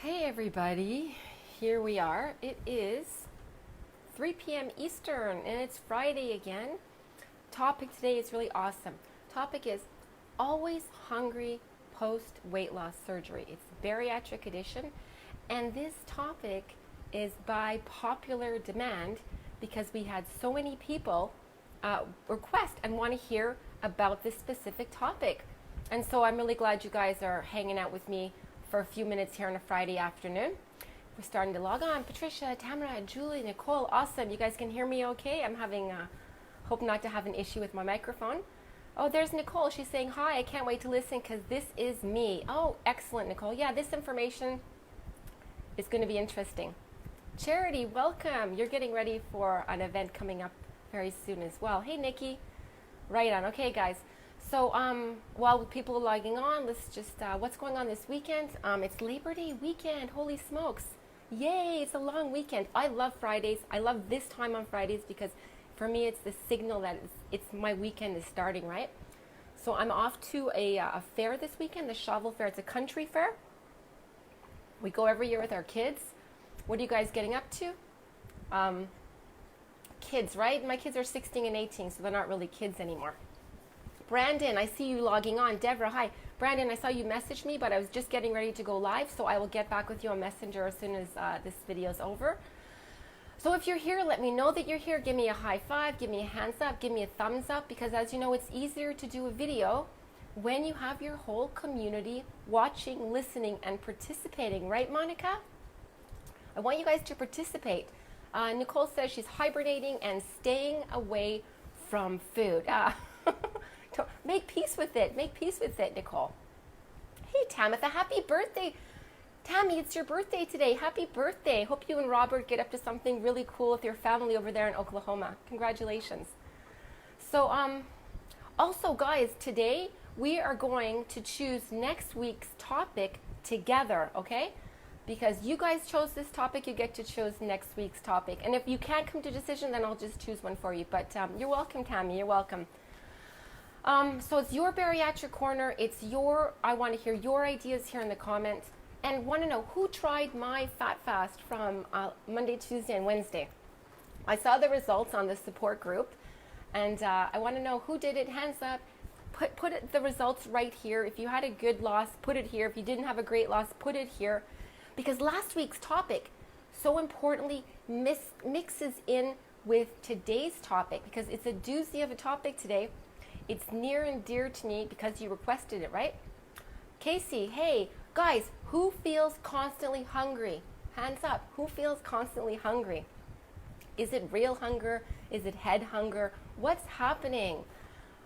Hey everybody, here we are. It is 3 p.m. Eastern and it's Friday again. Topic today is really awesome. Topic is always hungry post weight loss surgery. It's bariatric edition, and this topic is by popular demand because we had so many people request and want to hear about this specific topic. And so I'm really glad you guys are hanging out with me for a few minutes here on a Friday afternoon. We're starting to log on. Patricia, Tamara, Julie, Nicole, awesome. You guys can hear me okay? I'm having, hope not to have an issue with my microphone. Oh, there's Nicole. She's saying, hi, I can't wait to listen because this is me. Oh, excellent, Nicole. Yeah, this information is going to be interesting. Charity, welcome. You're getting ready for an event coming up very soon as well. Hey, Nikki. Right on. Okay, guys. So while people are logging on, let's just, what's going on this weekend? It's Labor Day weekend. Holy smokes. Yay, it's a long weekend. I love Fridays. I love this time on Fridays because for me it's the signal that it's my weekend is starting, right? So I'm off to a fair this weekend, the Shovel Fair. It's a country fair. We go every year with our kids. What are you guys getting up to? Kids, right? My kids are 16 and 18, so they're not really kids anymore. Brandon, I see you logging on. Deborah, hi. Brandon, I saw you message me, but I was just getting ready to go live, so I will get back with you on Messenger as soon as this video is over. So if you're here, let me know that you're here. Give me a high five, give me a hands up, give me a thumbs up, because as you know, it's easier to do a video when you have your whole community watching, listening, and participating. Right, Monica? I want you guys to participate. Nicole says she's hibernating and staying away from food. Make peace with it. Make peace with it, Nicole. Hey, Tamitha, happy birthday. Tammy, it's your birthday today. Happy birthday. Hope you and Robert get up to something really cool with your family over there in Oklahoma. Congratulations. So, also, guys, today we are going to choose next week's topic together, okay? Because you guys chose this topic, you get to choose next week's topic. And if you can't come to a decision, then I'll just choose one for you. But you're welcome, Tammy. You're welcome. So it's your bariatric corner. It's I want to hear your ideas here in the comments and want to know who tried my fat fast from Monday, Tuesday, and Wednesday. I saw the results on the support group, and I want to know who did it. Hands up. Put the results right here. If you had a good loss, put it here. If you didn't have a great loss, put it here. Because last week's topic, so importantly, mixes in with today's topic because it's a doozy of a topic today. It's near and dear to me because you requested it, right? Casey, hey, guys, who feels constantly hungry? Hands up. Who feels constantly hungry? Is it real hunger? Is it head hunger? What's happening?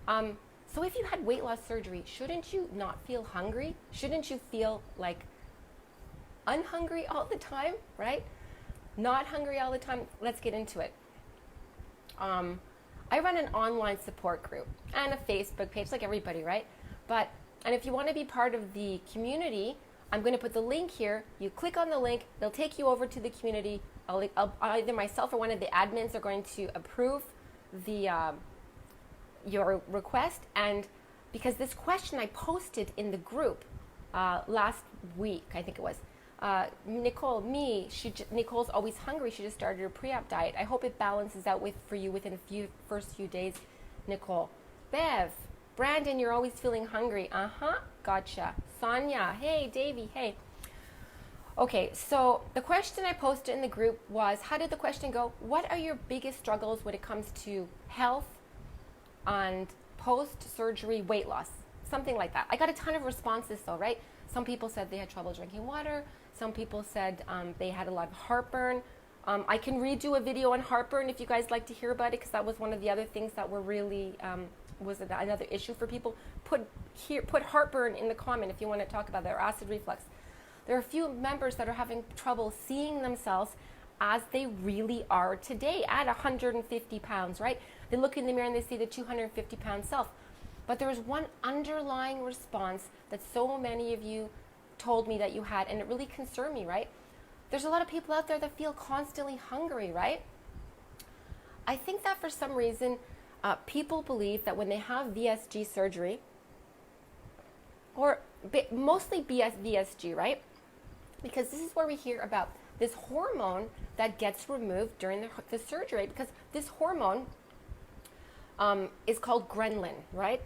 So if you had weight loss surgery, shouldn't you not feel hungry? Shouldn't you feel like unhungry all the time, right? Not hungry all the time. Let's get into it. I run an online support group and a Facebook page like everybody, right? And if you want to be part of the community, I'm going to put the link here. You click on the link, they'll take you over to the community. Either myself or one of the admins are going to approve your request. And because this question I posted in the group last week, I think it was, Nicole, Nicole's always hungry. She just started her pre-op diet. I hope it balances out for you within first few days, Nicole. Bev, Brandon, you're always feeling hungry. Gotcha. Sonia, hey, Davey, hey. Okay, so the question I posted in the group was, how did the question go? What are your biggest struggles when it comes to health and post-surgery weight loss? Something like that. I got a ton of responses though, right? Some people said they had trouble drinking water. Some people said they had a lot of heartburn. I can redo a video on heartburn if you guys like to hear about it, because that was one of the other things that were really was another issue for people. Put heartburn in the comment if you want to talk about that, or acid reflux. There are a few members that are having trouble seeing themselves as they really are today at 150 pounds, right? They look in the mirror and they see the 250-pound self. But there was one underlying response that so many of you told me that you had, and it really concerned me, right? There's a lot of people out there that feel constantly hungry, right? I think that for some reason, people believe that when they have VSG surgery, or mostly VSG, right? because this is where we hear about this hormone that gets removed during the surgery, because this hormone is called Gremlin, right?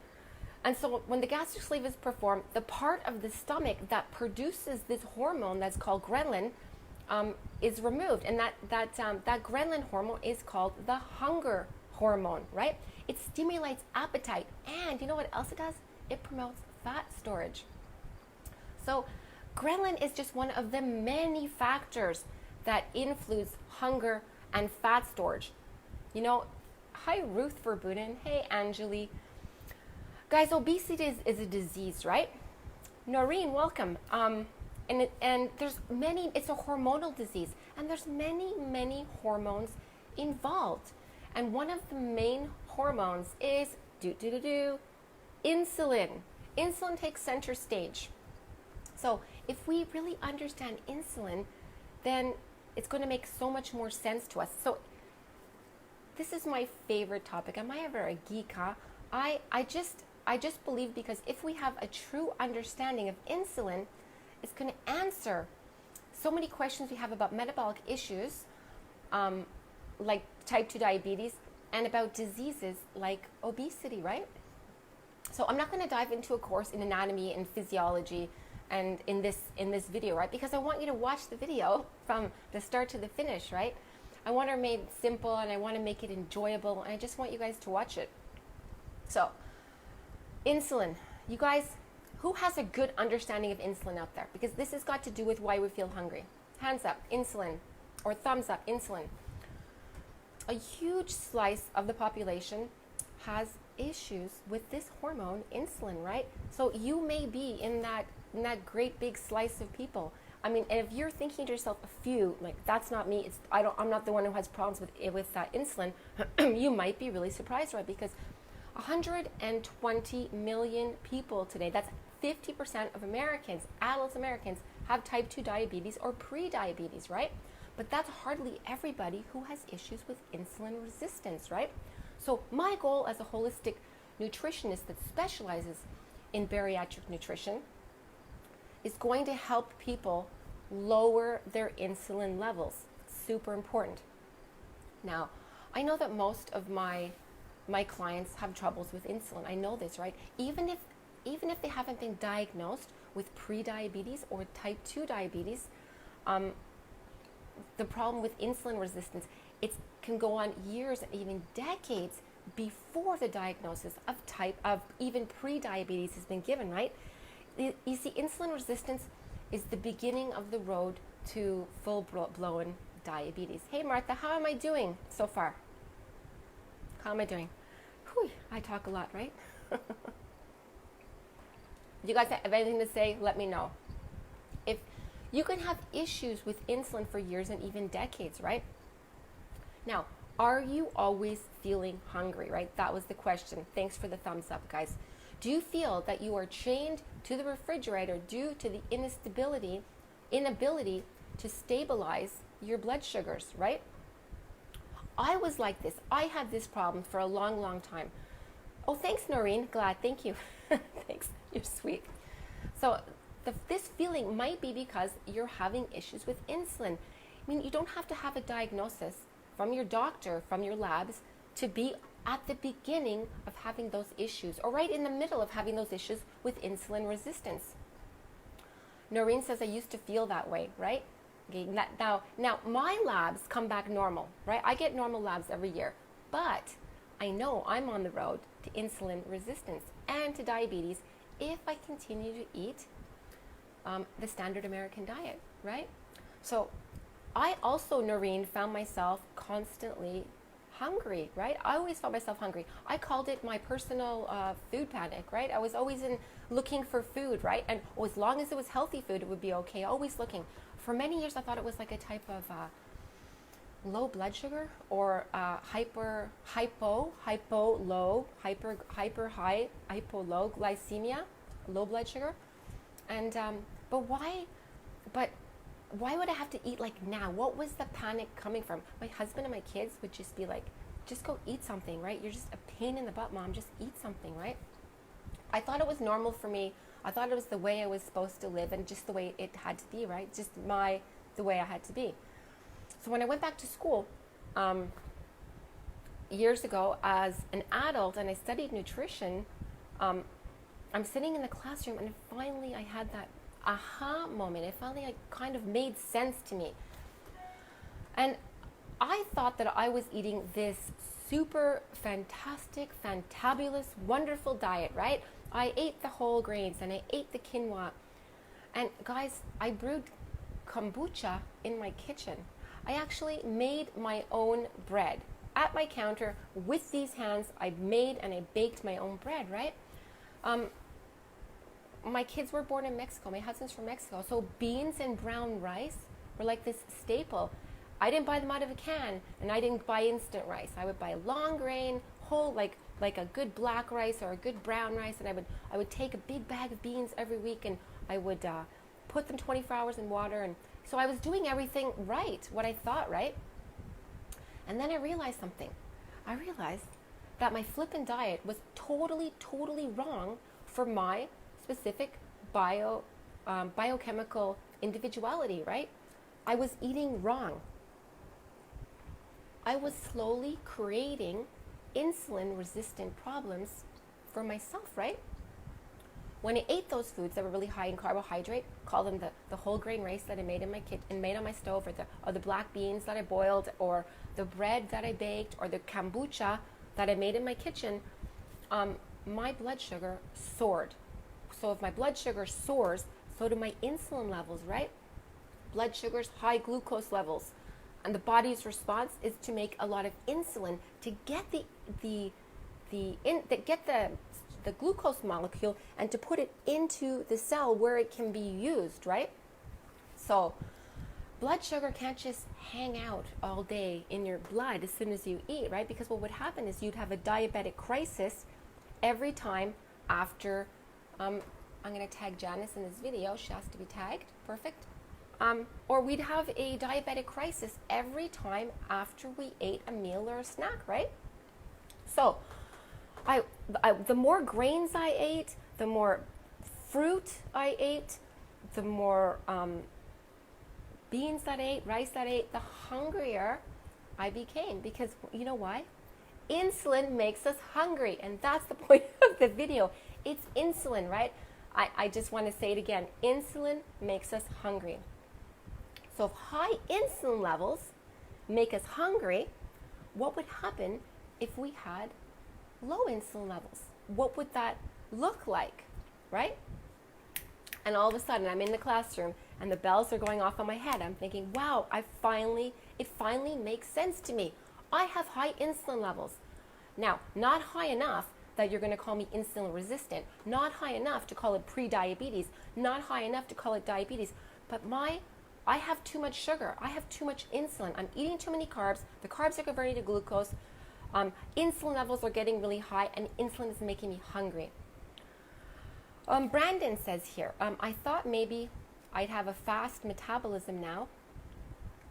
And so when the gastric sleeve is performed, the part of the stomach that produces this hormone that's called Gremlin is removed. And that Gremlin hormone is called the hunger hormone, right? It stimulates appetite. And you know what else it does? It promotes fat storage. So Gremlin is just one of the many factors that influence hunger and fat storage. You know, hi Ruth Verbunen. Hey Angeli. Guys, obesity is a disease, right? Noreen, welcome. And there's many, it's a hormonal disease, and there's many hormones involved. And one of the main hormones is insulin. Insulin takes center stage. So if we really understand insulin, then it's going to make so much more sense to us. So this is my favorite topic. Am I ever a geek, huh? I just believe, because if we have a true understanding of insulin, it's going to answer so many questions we have about metabolic issues, like type 2 diabetes, and about diseases like obesity, right? So I'm not going to dive into a course in anatomy and physiology and in this video, right? Because I want you to watch the video from the start to the finish, right? I want to make it simple, and I want to make it enjoyable, and I just want you guys to watch it. So, insulin. You guys, who has a good understanding of insulin out there? Because this has got to do with why we feel hungry. Hands up, insulin, or thumbs up, insulin. A huge slice of the population has issues with this hormone, insulin, right? So you may be in that great big slice of people. I mean, if you're thinking to yourself, a few, like that's not me. I'm not the one who has problems with insulin. You might be really surprised, right? Because 120 million people today, that's 50% of Americans, adult Americans, have type 2 diabetes or pre-diabetes, right? But that's hardly everybody who has issues with insulin resistance, right? So my goal as a holistic nutritionist that specializes in bariatric nutrition is going to help people lower their insulin levels. Super important. Now, I know that most of my clients have troubles with insulin. I know this, right? Even if they haven't been diagnosed with pre-diabetes or type 2 diabetes, the problem with insulin resistance, it can go on years and even decades before the diagnosis of even pre-diabetes has been given, right? You see, insulin resistance is the beginning of the road to full-blown diabetes. Hey Martha, how am I doing so far? How am I doing? Whew, I talk a lot, right? You guys have anything to say? Let me know. If you can have issues with insulin for years and even decades, right? Now, are you always feeling hungry, right? That was the question. Thanks for the thumbs up, guys. Do you feel that you are chained to the refrigerator due to the inability to stabilize your blood sugars, right? I was like this. I had this problem for a long time. Oh, thanks, Noreen. Glad. Thank you. Thanks. You're sweet. So this feeling might be because you're having issues with insulin. I mean, you don't have to have a diagnosis from your doctor, from your labs, to be at the beginning of having those issues, or right in the middle of having those issues with insulin resistance. Noreen says, I used to feel that way, right? Okay, now my labs come back normal, right? I get normal labs every year, but I know I'm on the road to insulin resistance and to diabetes if I continue to eat the standard American diet, right? So I also, Noreen, found myself constantly hungry, right? I always found myself hungry. I called it my personal food panic, right? I was always looking for food, right? And as long as it was healthy food, it would be okay. Always looking. For many years, I thought it was like a type of low blood sugar or hyper low glycemia, low blood sugar. And but why would I have to eat like now? What was the panic coming from? My husband and my kids would just be like, just go eat something, right? You're just a pain in the butt, Mom. Just eat something, right? I thought it was normal for me I thought it was the way I was supposed to live and just the way it had to be, right? Just the way I had to be. So when I went back to school years ago as an adult and I studied nutrition, I'm sitting in the classroom and finally I had that aha moment. It finally kind of made sense to me. And I thought that I was eating this super fantastic, fantabulous, wonderful diet, right? I ate the whole grains and I ate the quinoa. And guys, I brewed kombucha in my kitchen. I actually made my own bread at my counter with these hands. I made and I baked my own bread, right? My kids were born in Mexico. My husband's from Mexico. So beans and brown rice were like this staple. I didn't buy them out of a can, and I didn't buy instant rice. I would buy long grain, whole, like a good black rice or a good brown rice, and I would take a big bag of beans every week, and I would put them 24 hours in water, and so I was doing everything right, what I thought, right? And then I realized something. I realized that my flippant diet was totally wrong for my specific biochemical individuality, right? I was eating wrong. I was slowly creating insulin-resistant problems for myself, right? When I ate those foods that were really high in carbohydrate, call them the whole grain rice that I made in my kitchen and made on my stove, or the black beans that I boiled, or the bread that I baked, or the kombucha that I made in my kitchen, my blood sugar soared. So if my blood sugar soars, so do my insulin levels, right? Blood sugars, high glucose levels. And the body's response is to make a lot of insulin to get the glucose molecule and to put it into the cell where it can be used, right? So blood sugar can't just hang out all day in your blood as soon as you eat, right? Because what would happen is you'd have a diabetic crisis every time after, I'm going to tag Janice in this video. She has to be tagged. Perfect. Or we'd have a diabetic crisis every time after we ate a meal or a snack, right? So the more grains I ate, the more fruit I ate, the more beans that I ate, rice that I ate, the hungrier I became. Because you know why? Insulin makes us hungry. And that's the point of the video. It's insulin, right? I just want to say it again. Insulin makes us hungry. So if high insulin levels make us hungry, what would happen if we had low insulin levels? What would that look like, right? And all of a sudden, I'm in the classroom and the bells are going off on my head. I'm thinking, wow, it finally makes sense to me. I have high insulin levels. Now, not high enough that you're going to call me insulin resistant, not high enough to call it pre-diabetes, not high enough to call it diabetes, but I have too much sugar. I have too much insulin. I'm eating too many carbs. The carbs are converting to glucose. Insulin levels are getting really high, and insulin is making me hungry. Brandon says here, I thought maybe I'd have a fast metabolism now.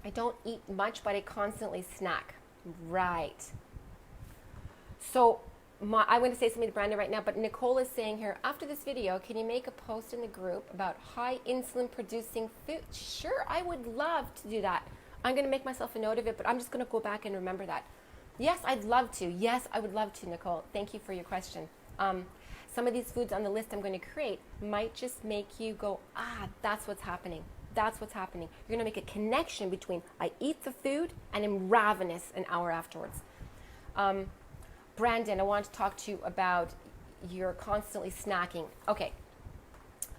I don't eat much, but I constantly snack. Right. So I'm going to say something to Brandon right now, but Nicole is saying here, after this video, can you make a post in the group about high insulin producing food? Sure, I would love to do that. I'm going to make myself a note of it, but I'm just going to go back and remember that. Yes, I'd love to. Yes, I would love to, Nicole. Thank you for your question. Some of these foods on the list I'm going to create might just make you go, that's what's happening. That's what's happening. You're going to make a connection between I eat the food and I'm ravenous an hour afterwards. Brandon, I want to talk to you about you're constantly snacking. Okay,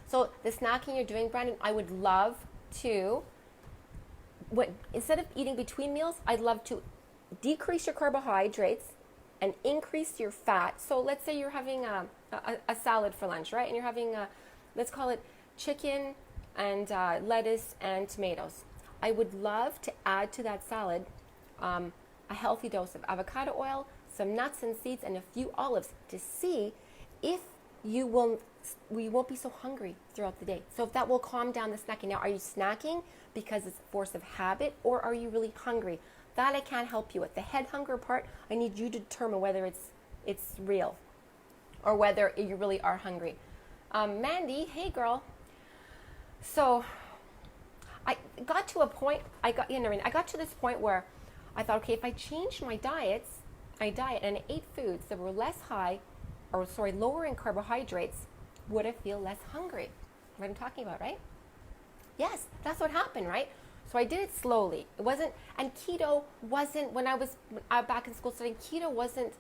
so the snacking you're doing, Brandon, I would love to, instead of eating between meals, I'd love to decrease your carbohydrates and increase your fat. So let's say you're having a salad for lunch, right? And you're having, let's call it chicken and lettuce and tomatoes. I would love to add to that salad a healthy dose of avocado oil, some nuts and seeds, and a few olives to see if you won't be so hungry throughout the day. So if that will calm down the snacking. Now, are you snacking because it's a force of habit, or are you really hungry? That I can't help you with. The head hunger part, I need you to determine whether it's real or whether you really are hungry. Mandy, hey girl. So I got to a point, I got to this point where I thought, okay, if I changed my diet and I ate foods that were lower in carbohydrates, would I feel less hungry? What I'm talking about, right? Yes, that's what happened, right? So I did it slowly. It wasn't, and keto wasn't, when I was back in school studying, keto wasn't,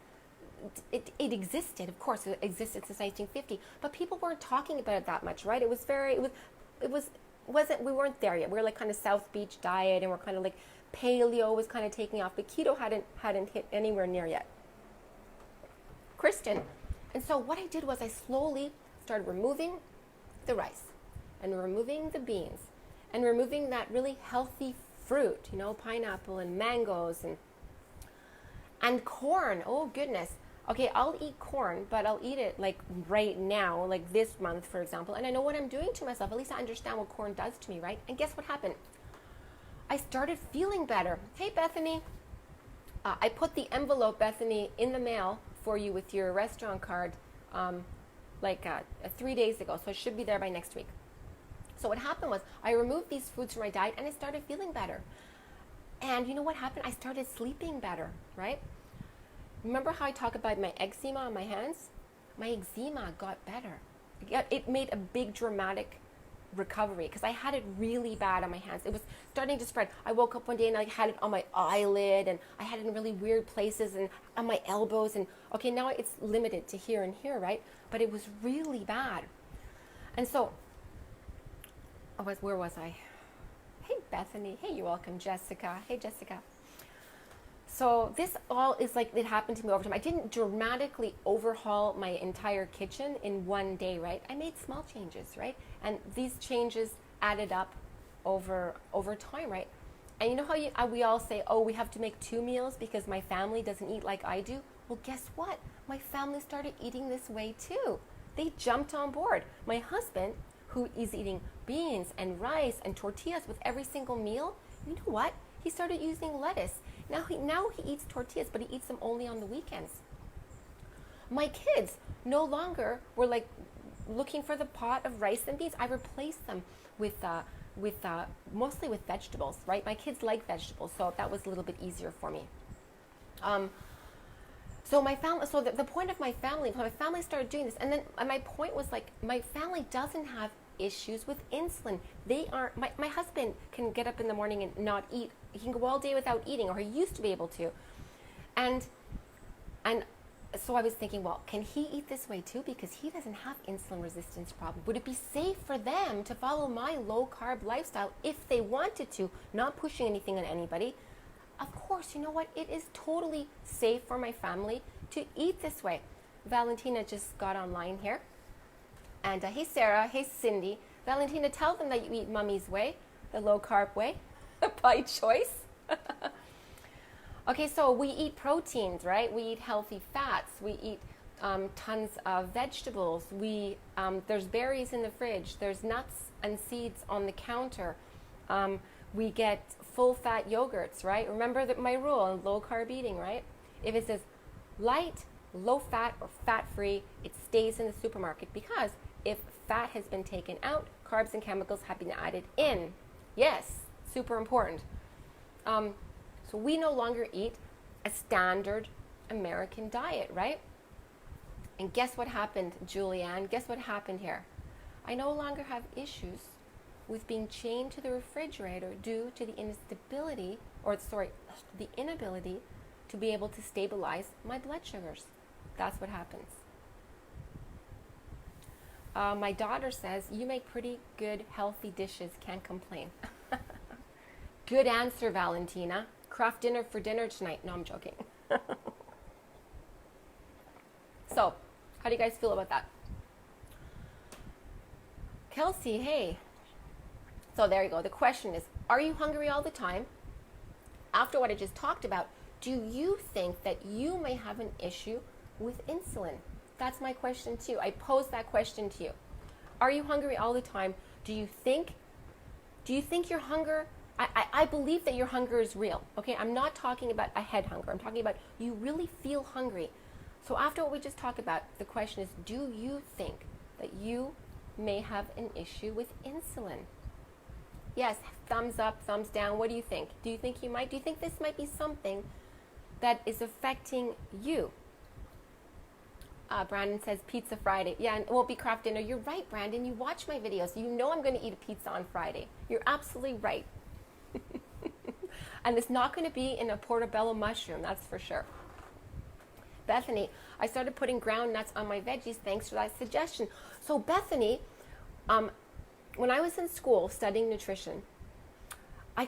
it existed, of course, it existed since 1950, but people weren't talking about it that much, right? We weren't there yet. We were like kind of South Beach diet, and we're kind of like paleo was kind of taking off, but keto hadn't hit anywhere near yet. Kristen. And so what I did was I slowly started removing the rice and removing the beans and removing that really healthy fruit, pineapple and mangoes and corn. Oh goodness. Okay, I'll eat corn, but I'll eat it like right now, like this month, for example. And I know what I'm doing to myself. At least I understand what corn does to me, right? And guess what happened? I started feeling better. Hey, Bethany. I put the envelope, Bethany, in the mail for you with your restaurant card 3 days ago. So it should be there by next week. So what happened was I removed these foods from my diet and I started feeling better. And you know what happened? I started sleeping better, right? Remember how I talk about my eczema on my hands? My eczema got better. It made a big dramatic recovery because I had it really bad on my hands. It was starting to spread. I woke up one day and I had it on my eyelid, and I had it in really weird places and on my elbows. And okay, now it's limited to here and here, right? But it was really bad. And so, where was I? Hey, Bethany. Hey, you're welcome, Jessica. Hey, Jessica. So this all is like, it happened to me over time. I didn't dramatically overhaul my entire kitchen in one day, right? I made small changes, right? And these changes added up over time, right? And you know how we all say, oh, we have to make 2 meals because my family doesn't eat like I do? Well, guess what? My family started eating this way too. They jumped on board. My husband, who is eating beans and rice and tortillas with every single meal, you know what? He started using lettuce. Now he eats tortillas, but he eats them only on the weekends. My kids no longer were like looking for the pot of rice and beans. I replaced them with mostly with vegetables, right? My kids like vegetables, so that was a little bit easier for me. So the point of my family started doing this, and then my point was like, my family doesn't have issues with insulin. They aren't, my husband can get up in the morning and not eat. He can go all day without eating, or he used to be able to. And so I was thinking, well, can he eat this way too? Because he doesn't have insulin resistance problem. Would it be safe for them to follow my low carb lifestyle if they wanted to, not pushing anything on anybody? Of course, you know what? It is totally safe for my family to eat this way. Valentina just got online here. And hey, Sarah. Hey, Cindy. Valentina, tell them that you eat Mummy's way, the low carb way, by choice. Okay, so we eat proteins, right? We eat healthy fats. We eat tons of vegetables. There's berries in the fridge. There's nuts and seeds on the counter. We get full-fat yogurts, right? Remember my rule on low-carb eating, right? If it says light, low-fat, or fat-free, it stays in the supermarket, because if fat has been taken out, carbs and chemicals have been added in. Yes, super important. So we no longer eat a standard American diet, right? And guess what happened, Julianne? Guess what happened here? I no longer have issues with being chained to the refrigerator due to the inability to be able to stabilize my blood sugars. That's what happens. My daughter says, you make pretty good, healthy dishes. Can't complain. Good answer, Valentina. Craft dinner for dinner tonight. No, I'm joking. So, how do you guys feel about that? Kelsey, hey. So there you go. The question is, are you hungry all the time? After what I just talked about, do you think that you may have an issue with insulin? That's my question to you. I posed that question to you. Are you hungry all the time? Do you think your hunger, I believe that your hunger is real. Okay, I'm not talking about a head hunger. I'm talking about you really feel hungry. So after what we just talked about, the question is, do you think that you may have an issue with insulin. Yes, thumbs up, thumbs down. What do you think? Do you think you might? Do you think this might be something that is affecting you? Brandon says Pizza Friday. Yeah, and it won't be craft dinner. You're right, Brandon. You watch my videos. You know I'm going to eat a pizza on Friday. You're absolutely right. And it's not going to be in a portobello mushroom, that's for sure. Bethany, I started putting ground nuts on my veggies. Thanks for that suggestion. So Bethany, when I was in school studying nutrition, I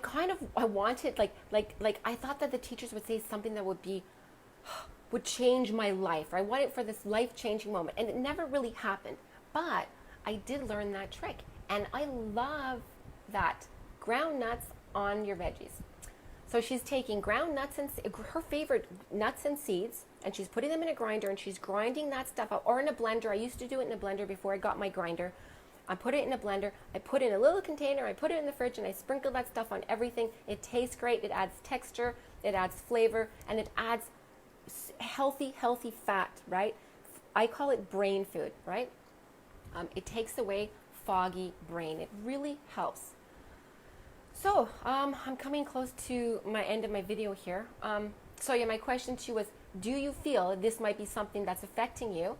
wanted I thought that the teachers would say something that would change my life. I wanted for this life-changing moment, and it never really happened. But I did learn that trick, and I love that. Ground nuts on your veggies. So she's taking ground nuts and her favorite nuts and seeds, and she's putting them in a grinder, and she's grinding that stuff out, or in a blender. I used to do it in a blender before I got my grinder. I put it in a blender, I put it in a little container, I put it in the fridge, and I sprinkle that stuff on everything. It tastes great, it adds texture, it adds flavor, and it adds healthy fat, right? I call it brain food, right? It takes away foggy brain. It really helps. So I'm coming close to my end of my video here. So yeah, my question to you was, do you feel this might be something that's affecting you?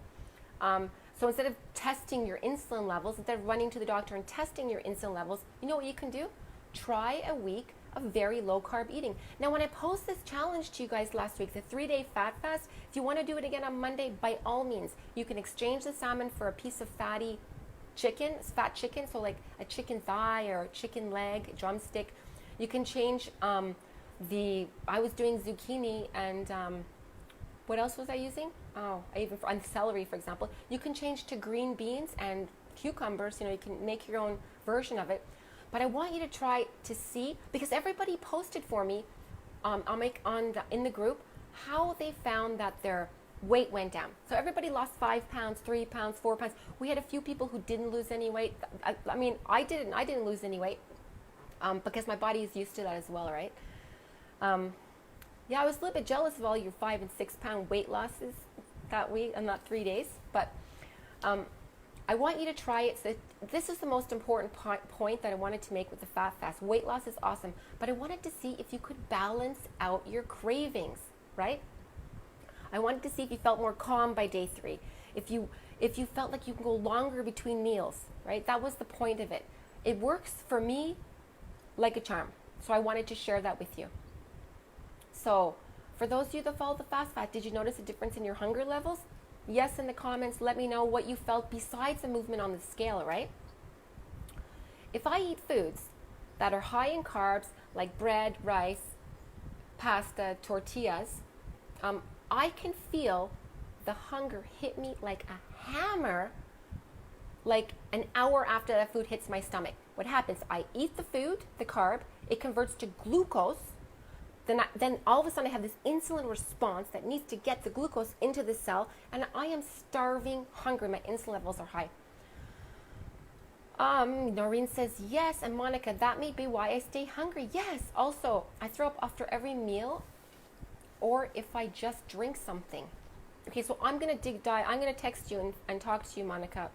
So instead of testing your insulin levels, instead of running to the doctor and testing your insulin levels, you know what you can do? Try a week of very low carb eating. Now, when I posed this challenge to you guys last week, the 3-day fat fast, if you want to do it again on Monday, by all means, you can exchange the salmon for a piece of fatty chicken, fat chicken, so like a chicken thigh or a chicken leg, a drumstick. You can change I was doing zucchini and what else was I using? Oh, on celery, for example. You can change to green beans and cucumbers. You know, you can make your own version of it. But I want you to try to see, because everybody posted for me in the group how they found that their weight went down. So everybody lost 5 pounds, 3 pounds, 4 pounds. We had a few people who didn't lose any weight. I mean, I didn't lose any weight because my body is used to that as well, right? Yeah, I was a little bit jealous of all your 5 and 6 pound weight losses that week and not 3 days. But I want you to try it. So this is the most important point that I wanted to make with the fat fast. Weight loss is awesome, but I wanted to see if you could balance out your cravings, right? I wanted to see if you felt more calm by day 3. If you felt like you can go longer between meals, right? That was the point of it. It works for me like a charm. So I wanted to share that with you. So for those of you that follow the fast fast, did you notice a difference in your hunger levels? Yes, in the comments, let me know what you felt besides the movement on the scale, right? If I eat foods that are high in carbs, like bread, rice, pasta, tortillas, I can feel the hunger hit me like a hammer, like an hour after that food hits my stomach. What happens? I eat the food, the carb, it converts to glucose. Then all of a sudden I have this insulin response that needs to get the glucose into the cell, and I am starving hungry. My insulin levels are high. Noreen says yes, and Monica, that may be why I stay hungry. Yes, also I throw up after every meal, or if I just drink something. Okay, so I'm gonna I'm gonna text you and talk to you, Monica,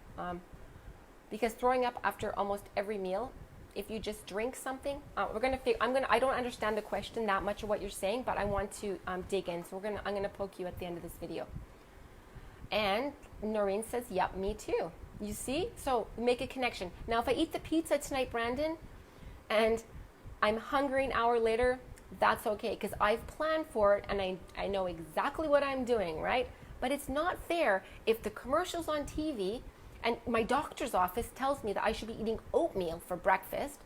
because throwing up after almost every meal, if you just drink something, I don't understand the question that much of what you're saying, but I want to dig in. So I'm gonna poke you at the end of this video. And Noreen says, yep, me too. You see? So make a connection. Now, if I eat the pizza tonight, Brandon, and I'm hungry an hour later, that's okay, because I've planned for it and I know exactly what I'm doing, right? But it's not fair if the commercial's on TV and my doctor's office tells me that I should be eating oatmeal for breakfast.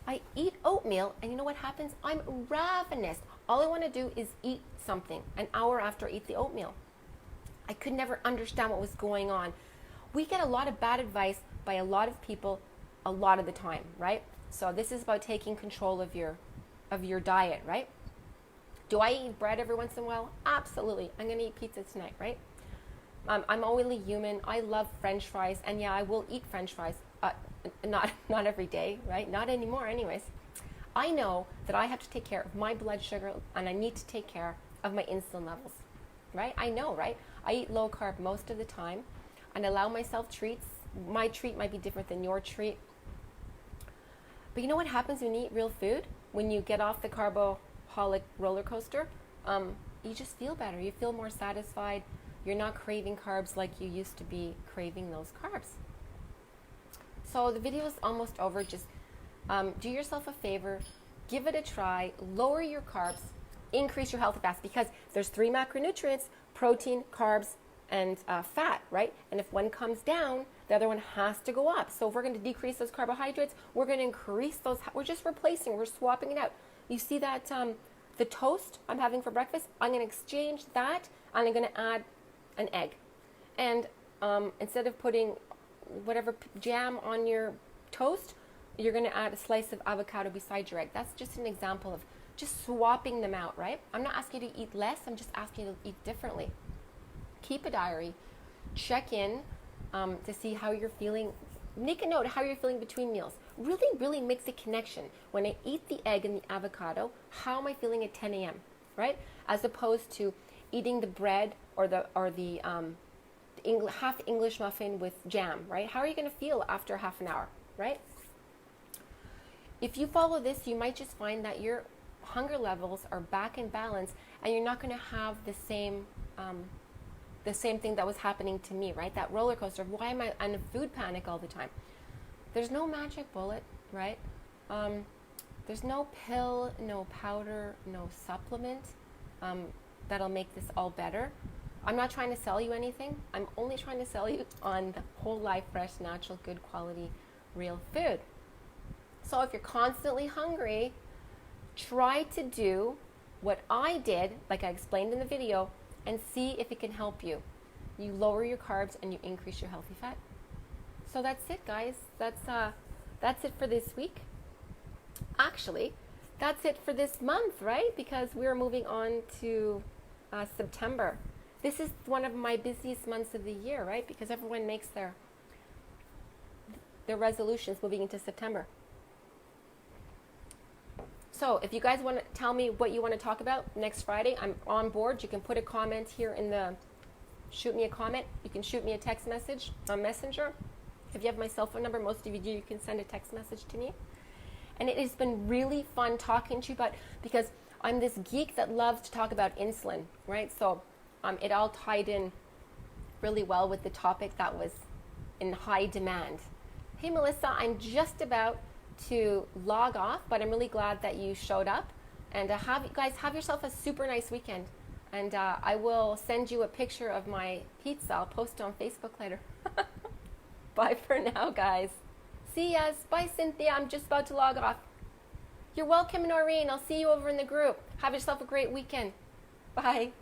I eat oatmeal, and you know what happens? I'm ravenous. All I want to do is eat something an hour after I eat the oatmeal. I could never understand what was going on. We get a lot of bad advice by a lot of people a lot of the time, right? So this is about taking control of your diet, right? Do I eat bread every once in a while? Absolutely. I'm going to eat pizza tonight, right? I'm only human. I love French fries, and yeah, I will eat French fries. Not every day, right? Not anymore anyways. I know that I have to take care of my blood sugar, and I need to take care of my insulin levels, right? I know, right? I eat low carb most of the time and allow myself treats my treat might be different than your treat. But you know what happens when you eat real food? When you get off the carboholic roller coaster, you just feel better. You feel more satisfied. You're not craving carbs like you used to be craving those carbs. So the video is almost over. Just do yourself a favor, give it a try, lower your carbs, increase your healthy fats, because there's 3 macronutrients: protein, carbs, and fat, right? And if one comes down, the other one has to go up. So if we're going to decrease those carbohydrates, we're going to increase those. We're just replacing, we're swapping it out. You see that the toast I'm having for breakfast, I'm going to exchange that and I'm going to add an egg. And instead of putting whatever jam on your toast, you're going to add a slice of avocado beside your egg. That's just an example of just swapping them out, right? I'm not asking you to eat less, I'm just asking you to eat differently. Keep a diary, check in to see how you're feeling. Make a note of how you're feeling between meals. Really make the connection. When I eat the egg and the avocado, how am I feeling at 10 a.m., right? As opposed to eating the bread or the half English muffin with jam, right? How are you going to feel after half an hour, right? If you follow this, you might just find that your hunger levels are back in balance, and you're not going to have the same thing that was happening to me, right? That roller coaster of why am I in a food panic all the time? There's no magic bullet, right? There's no pill, no powder, no supplement that'll make this all better. I'm not trying to sell you anything. I'm only trying to sell you on the whole life, fresh, natural, good quality, real food. So if you're constantly hungry, try to do what I did, like I explained in the video, and see if it can help you. You lower your carbs and you increase your healthy fat. So that's it, guys. That's it for this week. Actually, that's it for this month, right? Because we're moving on to September. This is one of my busiest months of the year, right? Because everyone makes their resolutions moving into September. So if you guys want to tell me what you want to talk about next Friday, I'm on board. You can put a comment here shoot me a comment. You can shoot me a text message on Messenger. If you have my cell phone number, most of you do, you can send a text message to me. And it has been really fun talking to you because I'm this geek that loves to talk about insulin, right? So it all tied in really well with the topic that was in high demand. Hey, Melissa, I'm just about to log off, but I'm really glad that you showed up. And you guys have yourself a super nice weekend. And I will send you a picture of my pizza. I'll post it on Facebook later. Bye for now, guys. See ya. Bye, Cynthia. I'm just about to log off. You're welcome, Noreen. I'll see you over in the group. Have yourself a great weekend. Bye.